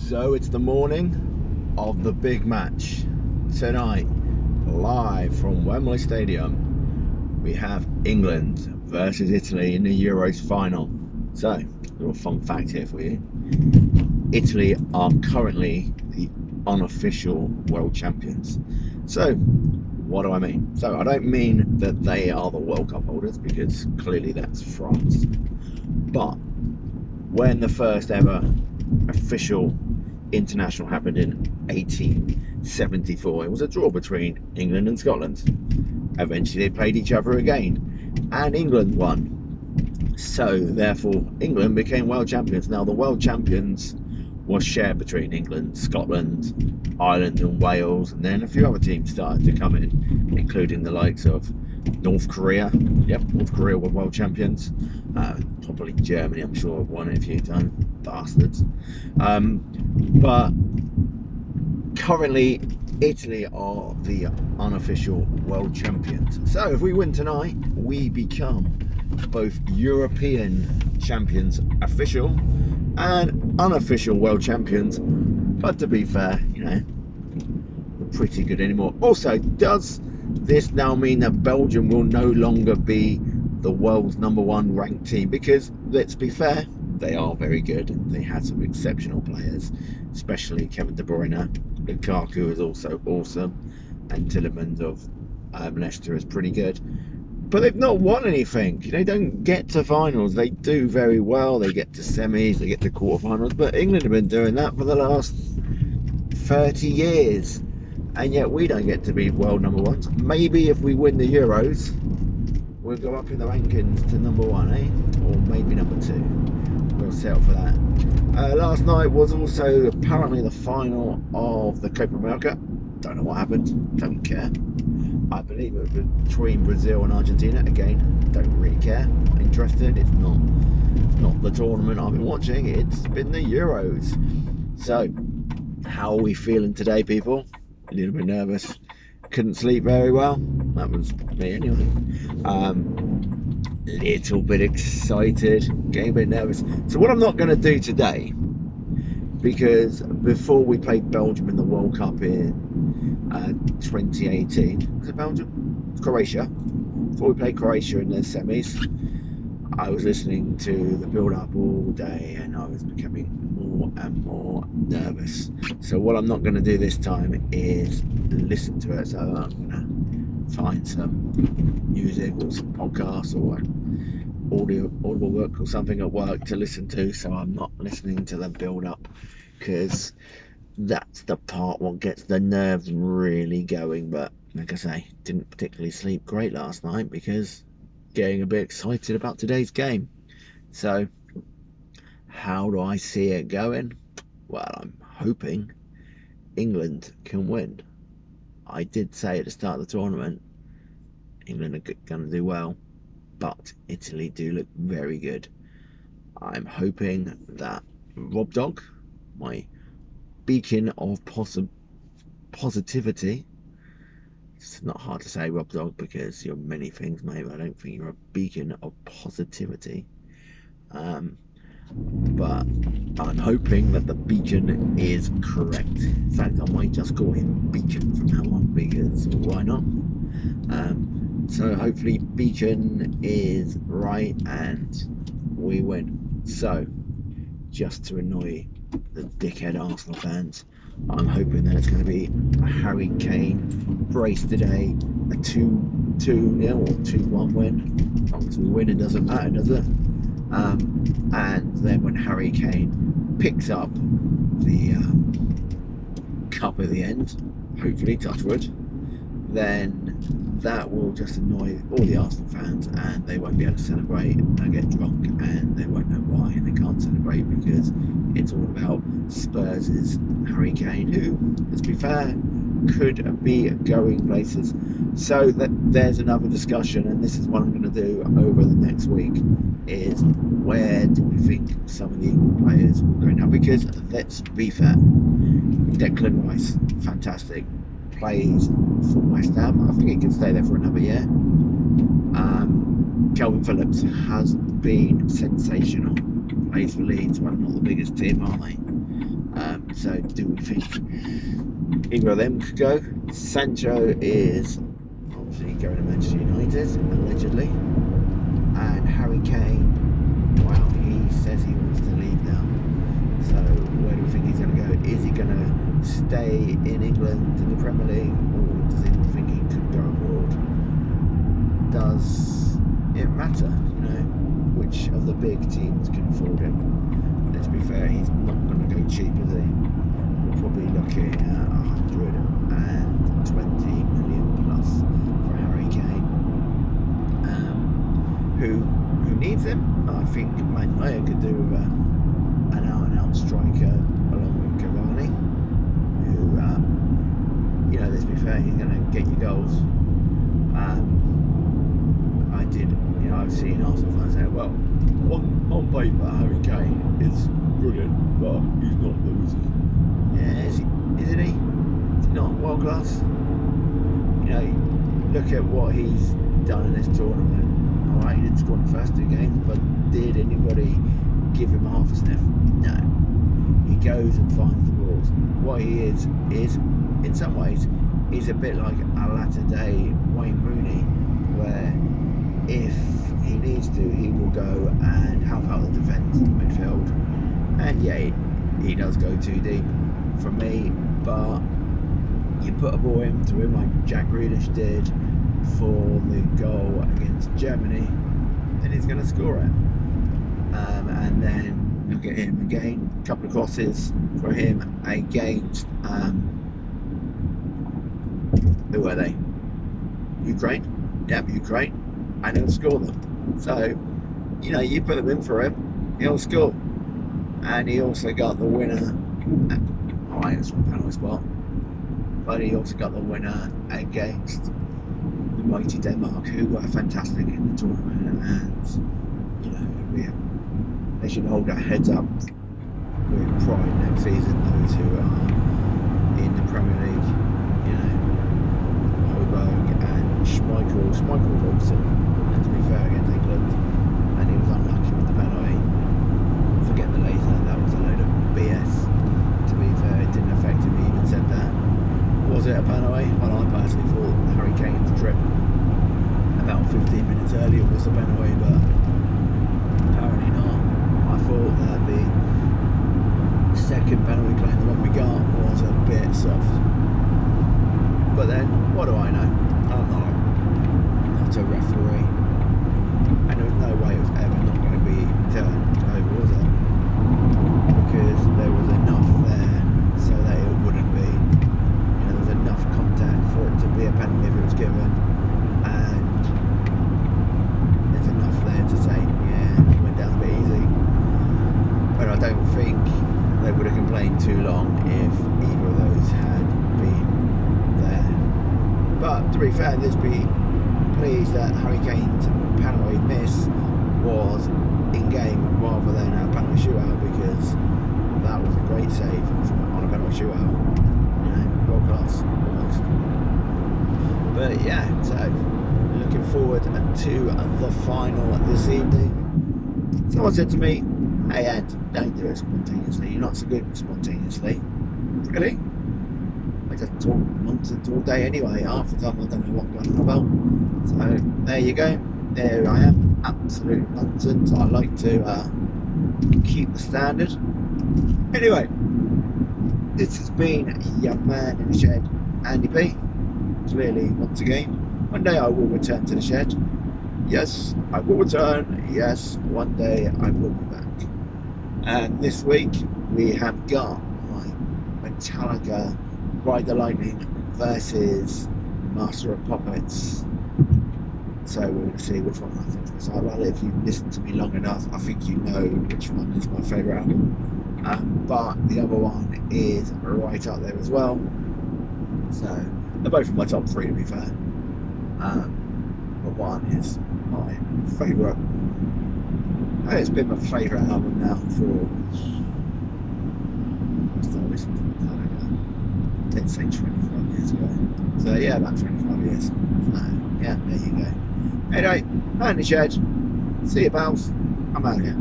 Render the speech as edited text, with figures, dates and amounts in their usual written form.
So it's the morning of the big match tonight, live from Wembley Stadium. We have England versus Italy in the Euros final. So, a little fun fact here for you. Italy are currently the unofficial world champions. So, what do I mean? So, I don't mean that they are the World Cup holders, because clearly that's France. But when the first ever official international happened in 1874, it was a draw between England and Scotland. Eventually they played each other again and England won, so therefore England became world champions. Now the world champions was shared between England, Scotland, Ireland and Wales, and then a few other teams started to come in, including the likes of North Korea. North Korea were world champions. Probably Germany, I'm sure, have won it a few times. Bastards. But currently Italy are the unofficial world champions. So if we win tonight, we become both European champions, official, and unofficial world champions. But to be fair, you know, we're pretty good anymore. Also, does this now mean that Belgium will no longer be the world's #1 ranked team? Because let's be fair, they are very good. They had some exceptional players, especially Kevin De Bruyne. Lukaku is also awesome, and Tillemans of Leicester is pretty good. But they've not won anything. They don't get to finals. They do very well. They get to semis, they get to quarterfinals. But England have been doing that for the last 30 years. And yet we don't get to be world #1s. Maybe if we win the Euros, we'll go up in the rankings to #1, or maybe #2. We'll settle for that. Last night was also apparently the final of the Copa America. Don't know what happened. Don't care. I believe it was between Brazil and Argentina. Again, don't really care. Not interested. It's not the tournament I've been watching. It's been the Euros. So, how are we feeling today, people? A little bit nervous. Couldn't sleep very well. That was me anyway. Little bit excited, getting a bit nervous. So what I'm not going to do today, because before we played Belgium in the World Cup in 2018, was it Belgium? Croatia. Before we played Croatia in the semis, I was listening to the build-up all day and I was becoming more and more nervous. So what I'm not going to do this time is listen to it. So I'm going to find some music or some podcasts or audible work or something at work to listen to, so I'm not listening to the build-up, because that's the part what gets the nerves really going. But like I say, didn't particularly sleep great last night because getting a bit excited about today's game. So how do I see it going? Well, I'm hoping England can win. I did say at the start of the tournament England are going to do well, but Italy do look very good. I'm hoping that Rob Dog, my beacon of positivity, it's not hard to say, Rob Dog, because you're many things, mate, but I don't think you're a beacon of positivity. But I'm hoping that the beacon is correct. In fact, I might just call him Beacon from now on, because why not? So hopefully Beacon is right and we win. So, just to annoy the dickhead Arsenal fans, I'm hoping that it's going to be a Harry Kane brace today, a 2-0 or 2-1 win. As long as we win, it doesn't matter, does it? And then when Harry Kane picks up the cup at the end, hopefully, touch wood, then that will just annoy all the Arsenal fans and they won't be able to celebrate. They'll get drunk and they won't know why, and they can't celebrate because it's all about Spurs' Harry Kane, who, let's be fair, could be going places. So there's another discussion, and this is what I'm going to do over the next week, is where do we think some of the England players will go now? Because let's be fair, Declan Rice, fantastic, plays for West Ham. I think he can stay there for another year. Calvin Phillips has been sensational. Plays for Leeds, one of the biggest team, aren't they? So do we think either of them could go? Sancho is obviously going to Manchester United, allegedly. And Harry Kane, well, he says he wants to leave now. So where do we think he's going to go? Is he going to stay in England in the Premier League, or does he think he could go abroad? Does it matter, you know, which of the big teams can afford him? Let's be fair, he's not going to go cheap, is he? We're probably looking at 120 million plus for Harry Kane. Who needs him? I think Man United could do with an out-and-out striker along with Cavani, who, you know, let's be fair, he's going to get you goals. I've seen Arsenal fans say, well, on paper, Harry Kane is brilliant, but he's not though, is he? Yeah, isn't he? Is he not world class? You know, look at what he's done in this tournament. Alright, he didn't score in the first 2 games, but did anybody give him half a sniff? No. He goes and finds the balls. What he is in some ways, he's a bit like a latter day Wayne Rooney, where if he needs to, he will go and help out the defence in the midfield. And yeah, he does go too deep for me, but you put a ball into him like Jack Grealish did for the goal against Germany, then he's going to score it. And then look at him again, a couple of crosses for him against who were they? Ukraine? Yeah, Ukraine. And he'll score them. So, you know, you put them in for him, he'll score. And he also got the winner. Alright, it's a penalty spot. But he also got the winner against the mighty Denmark, who were fantastic in the tournament. And, you know, they should hold their heads up with pride next season, those who are in the Premier League. You know, Hoberg and Schmeichel was awesome. And to be fair, against England, and he was unlucky with the penalty. Forget the later, that was a load of BS. To be fair, it didn't affect him. He even said that. Was it a penalty? Well, I personally thought Harry Kane's trip about 15 minutes earlier was a penalty, but apparently not. I thought that the second penalty claim, the one we got, was a bit soft. But then, what do I know? I'm not a referee, and there was no way it was ever not going to be turned over, was it? Because there was enough there so that it wouldn't be, you know, there was enough contact for it to be a penalty if it was given, and there's enough there to say, yeah, it went down a bit easy. But I don't think they would have complained too long if either of those had been there. But to be fair, let's be pleased that Harry Kane's penalty miss was in game rather than a penalty shootout, because that was a great save on a penalty shootout. You know, world class almost. But yeah, so looking forward to the final this evening. Someone said to me, hey Ed, don't do it spontaneously, you're not so good spontaneously. Really? I just talk nonsense all day anyway, half the time I don't know what I'm going on about. So there you go, there I am, absolute nonsense. I like to keep the standard. Anyway, this has been Young Man in the Shed, Andy P. Clearly, once again, one day I will return to the shed. Yes, I will return. Yes, one day I will be back. And this week we have got my Metallica Ride the Lightning versus Master of Puppets. So we're going to see which one I think is. Well, if you've listened to me long enough, I think you know which one is my favourite album. But the other one is right up there as well. So they're both in my top 3 to be fair. But one is my favourite. It's been my favourite album now for, I started listening to Metallica, let's say 25 years ago. So yeah, about 25 years. So yeah, there you go. Anyway, Man in the Shed. See you pals. I'm out here.